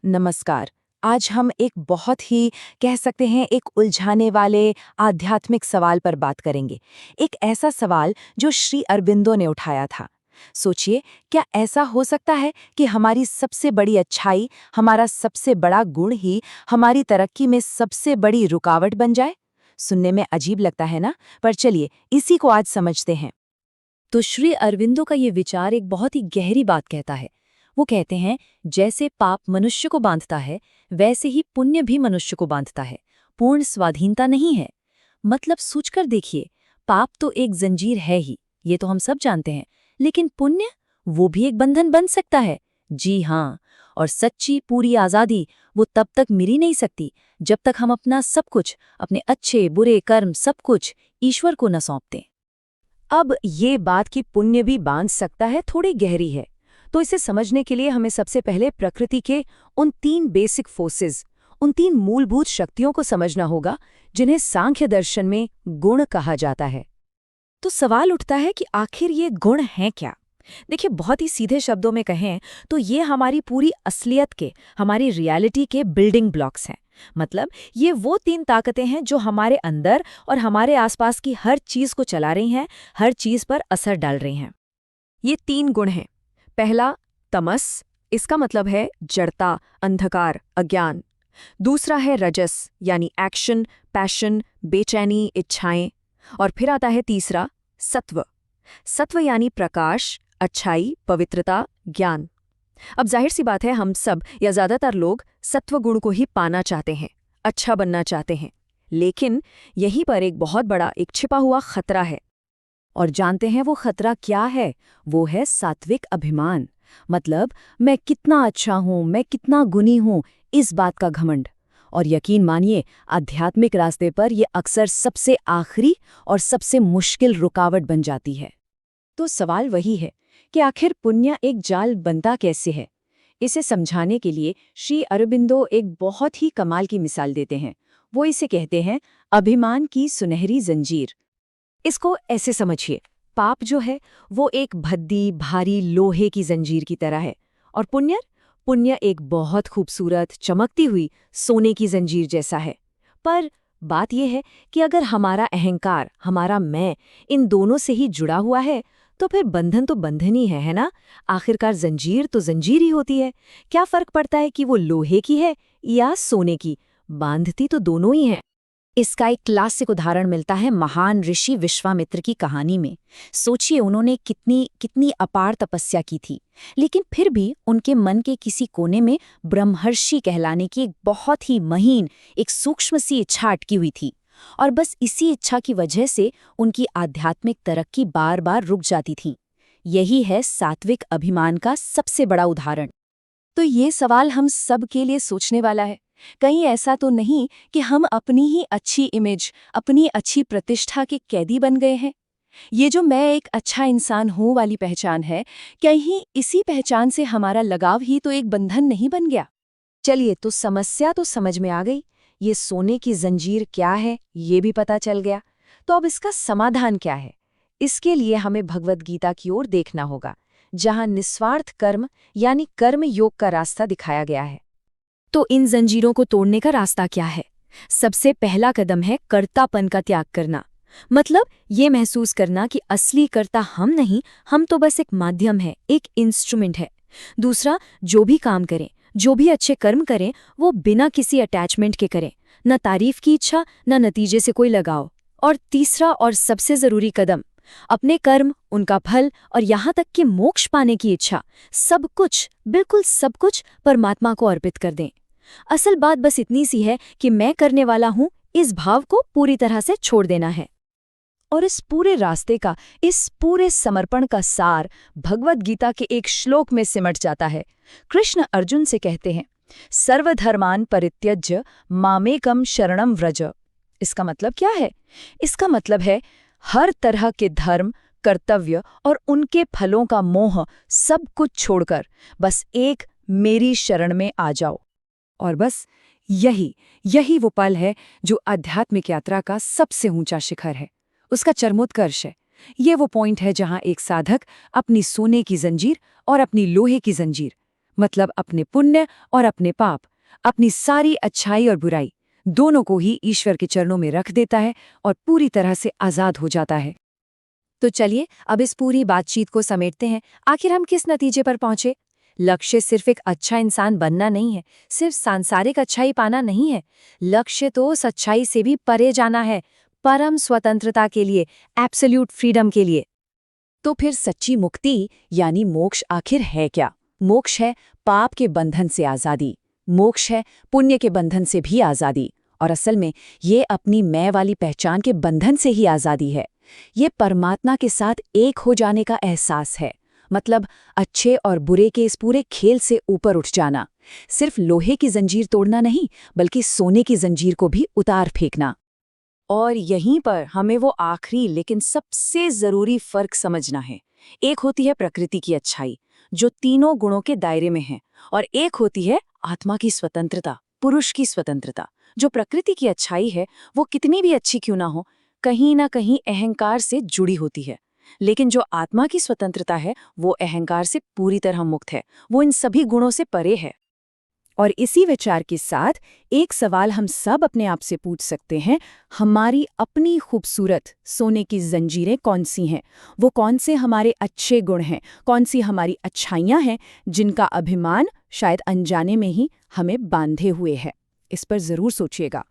नमस्कार। आज हम एक बहुत ही कह सकते हैं एक उलझाने वाले आध्यात्मिक सवाल पर बात करेंगे। एक ऐसा सवाल जो श्री अरबिंदो ने उठाया था। सोचिए, क्या ऐसा हो सकता है कि हमारी सबसे बड़ी अच्छाई, हमारा सबसे बड़ा गुण ही हमारी तरक्की में सबसे बड़ी रुकावट बन जाए? सुनने में अजीब लगता है ना, पर चलिए इसी को आज समझते हैं। तो श्री अरविंदो का ये विचार एक बहुत ही गहरी बात कहता है। वो कहते हैं, जैसे पाप मनुष्य को बांधता है, वैसे ही पुण्य भी मनुष्य को बांधता है। पूर्ण स्वाधीनता नहीं है। मतलब सोचकर देखिए, पाप तो एक जंजीर है ही, ये तो हम सब जानते हैं। लेकिन पुण्य, वो भी एक बंधन बन सकता है। जी हाँ। और सच्ची पूरी आज़ादी वो तब तक मिल ही नहीं सकती जब तक हम अपना सब कुछ, अपने अच्छे बुरे कर्म सब कुछ ईश्वर को न सौंप दें। अब ये बात कि पुण्य भी बांध सकता है थोड़ी गहरी है। तो इसे समझने के लिए हमें सबसे पहले प्रकृति के उन तीन बेसिक फोर्सेस, उन तीन मूलभूत शक्तियों को समझना होगा जिन्हें सांख्य दर्शन में गुण कहा जाता है। तो सवाल उठता है कि आखिर ये गुण हैं क्या? देखिए, बहुत ही सीधे शब्दों में कहें तो ये हमारी पूरी असलियत के, हमारी रियलिटी के बिल्डिंग ब्लॉक्स हैं। मतलब ये वो तीन ताकतें हैं जो हमारे अंदर और हमारे आसपास की हर चीज को चला रही हैं, हर चीज पर असर डाल रही हैं। ये तीन गुण हैं। पहला, तमस, इसका मतलब है जड़ता, अंधकार, अज्ञान। दूसरा है रजस, यानी एक्शन, पैशन, बेचैनी, इच्छाएं। और फिर आता है तीसरा, सत्व। सत्व यानी प्रकाश, अच्छाई, पवित्रता, ज्ञान। अब जाहिर सी बात है, हम सब या ज्यादातर लोग सत्व गुण को ही पाना चाहते हैं, अच्छा बनना चाहते हैं। लेकिन यहीं पर एक बहुत बड़ा, एक छिपा हुआ खतरा है। और जानते हैं वो खतरा क्या है? वो है सात्विक अभिमान। मतलब मैं कितना अच्छा हूं, मैं कितना गुणी हूं, इस बात का घमंड। और यकीन मानिए, आध्यात्मिक रास्ते पर यह अक्सर सबसे आखिरी और सबसे मुश्किल रुकावट बन जाती है। तो सवाल वही है कि आखिर पुण्य एक जाल बनता कैसे है? इसे समझाने के लिए श्री अरबिंदो एक बहुत ही कमाल की मिसाल देते हैं। वो इसे कहते हैं अभिमान की सुनहरी जंजीर। इसको ऐसे समझिए, पाप जो है वो एक भद्दी भारी लोहे की जंजीर की तरह है, और पुण्य पुण्य एक बहुत खूबसूरत चमकती हुई सोने की जंजीर जैसा है। पर बात यह है कि अगर हमारा अहंकार, हमारा मैं, इन दोनों से ही जुड़ा हुआ है, तो फिर बंधन तो बंधन ही है ना? आखिरकार जंजीर तो जंजीर ही होती है। क्या फर्क पड़ता है कि वो लोहे की है या सोने की? बांधती तो दोनों ही हैं। इसका एक क्लासिक उदाहरण मिलता है महान ऋषि विश्वामित्र की कहानी में। सोचिए, उन्होंने कितनी कितनी अपार तपस्या की थी, लेकिन फिर भी उनके मन के किसी कोने में ब्रह्मर्षि कहलाने की एक बहुत ही महीन, एक सूक्ष्म सी इच्छा अटकी हुई थी। और बस इसी इच्छा की वजह से उनकी आध्यात्मिक तरक्की बार बार रुक जाती थी। यही है सात्विक अभिमान का सबसे बड़ा उदाहरण। तो ये सवाल हम सब के लिए सोचने वाला है। कहीं ऐसा तो नहीं कि हम अपनी ही अच्छी इमेज, अपनी अच्छी प्रतिष्ठा के कैदी बन गए हैं? ये जो मैं एक अच्छा इंसान हूं वाली पहचान है, कहीं इसी पहचान से हमारा लगाव ही तो एक बंधन नहीं बन गया? चलिए, तो समस्या तो समझ में आ गई। ये सोने की जंजीर क्या है, ये भी पता चल गया। तो अब इसका समाधान क्या है? इसके लिए हमें भगवद गीता की ओर देखना होगा, जहां निस्वार्थ कर्म यानी कर्म योग का रास्ता दिखाया गया है। तो इन जंजीरों को तोड़ने का रास्ता क्या है? सबसे पहला कदम है कर्तापन का त्याग करना। मतलब ये महसूस करना कि असली कर्ता हम नहीं, हम तो बस एक माध्यम है, एक इंस्ट्रूमेंट है। दूसरा, जो भी काम करें, जो भी अच्छे कर्म करें, वो बिना किसी अटैचमेंट के करें, न तारीफ की इच्छा, न नतीजे से कोई लगाव। और तीसरा और सबसे जरूरी कदम, अपने कर्म, उनका फल और यहाँ तक कि मोक्ष पाने की इच्छा, सब कुछ, बिल्कुल सब कुछ परमात्मा को अर्पित कर दें। असल बात बस इतनी सी है कि मैं करने वाला हूं, इस भाव को पूरी तरह से छोड़ देना है। और इस पूरे रास्ते का, इस पूरे समर्पण का सार भगवद गीता के एक श्लोक में सिमट जाता है। कृष्ण अर्जुन से कहते हैं, सर्वधर्मान परित्यज्य मामेकम शरणम व्रज। इसका मतलब क्या है? इसका मतलब है हर तरह के धर्म, कर्तव्य और उनके फलों का मोह सब कुछ छोड़कर बस एक मेरी शरण में आ जाओ। और बस यही वो पल है जो आध्यात्मिक यात्रा का सबसे ऊंचा शिखर है, उसका चरमोत्कर्ष है। ये वो पॉइंट है जहां एक साधक अपनी सोने की जंजीर और अपनी लोहे की जंजीर, मतलब अपने पुण्य और अपने पाप, अपनी सारी अच्छाई और बुराई, दोनों को ही ईश्वर के चरणों में रख देता है और पूरी तरह से आजाद हो जाता है। तो चलिए अब इस पूरी बातचीत को समेटते हैं। आखिर हम किस नतीजे पर पहुंचे? लक्ष्य सिर्फ एक अच्छा इंसान बनना नहीं है, सिर्फ सांसारिक अच्छाई पाना नहीं है। लक्ष्य तो सच्चाई से भी परे जाना है, परम स्वतंत्रता के लिए, एब्सोल्यूट फ्रीडम के लिए। तो फिर सच्ची मुक्ति यानी मोक्ष आखिर है क्या? मोक्ष है पाप के बंधन से आज़ादी, मोक्ष है पुण्य के बंधन से भी आज़ादी, और असल में ये अपनी मैं वाली पहचान के बंधन से ही आज़ादी है। ये परमात्मा के साथ एक हो जाने का एहसास है, मतलब अच्छे और बुरे के इस पूरे खेल से ऊपर उठ जाना। सिर्फ लोहे की जंजीर तोड़ना नहीं, बल्कि सोने की जंजीर को भी उतार फेंकना। और यहीं पर हमें वो आखिरी लेकिन सबसे ज़रूरी फ़र्क समझना है। एक होती है प्रकृति की अच्छाई, जो तीनों गुणों के दायरे में है, और एक होती है आत्मा की स्वतंत्रता, पुरुष की स्वतंत्रता। जो प्रकृति की अच्छाई है, वो कितनी भी अच्छी क्यों ना हो, कहीं ना कहीं अहंकार से जुड़ी होती है। लेकिन जो आत्मा की स्वतंत्रता है, वो अहंकार से पूरी तरह मुक्त है, वो इन सभी गुणों से परे है। और इसी विचार के साथ एक सवाल हम सब अपने आप से पूछ सकते हैं, हमारी अपनी खूबसूरत सोने की जंजीरें कौन सी हैं? वो कौन से हमारे अच्छे गुण हैं, कौन सी हमारी अच्छाइयाँ हैं, जिनका अभिमान शायद अनजाने में ही हमें बांधे हुए है? इस पर ज़रूर सोचिएगा।